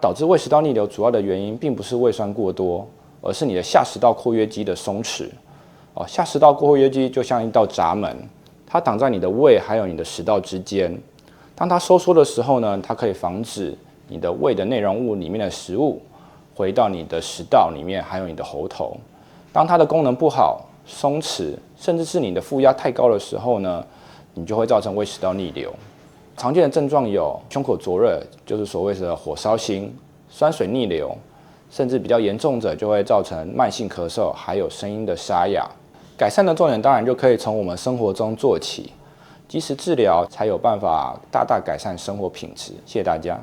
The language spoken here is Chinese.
导致胃食道逆流主要的原因并不是胃酸过多，而是你的下食道括约肌的松弛。下食道括约肌就像一道闸门，它挡在你的胃还有你的食道之间。当它收缩的时候呢，它可以防止你的胃的内容物里面的食物回到你的食道里面，还有你的喉头。当它的功能不好、松弛，甚至是你的负压太高的时候呢，你就会造成胃食道逆流。常见的症状有胸口灼热，就是所谓的火烧心、酸水逆流，甚至比较严重者就会造成慢性咳嗽，还有声音的沙哑。改善的重点当然就可以从我们生活中做起，及时治疗才有办法大大改善生活品质。谢谢大家。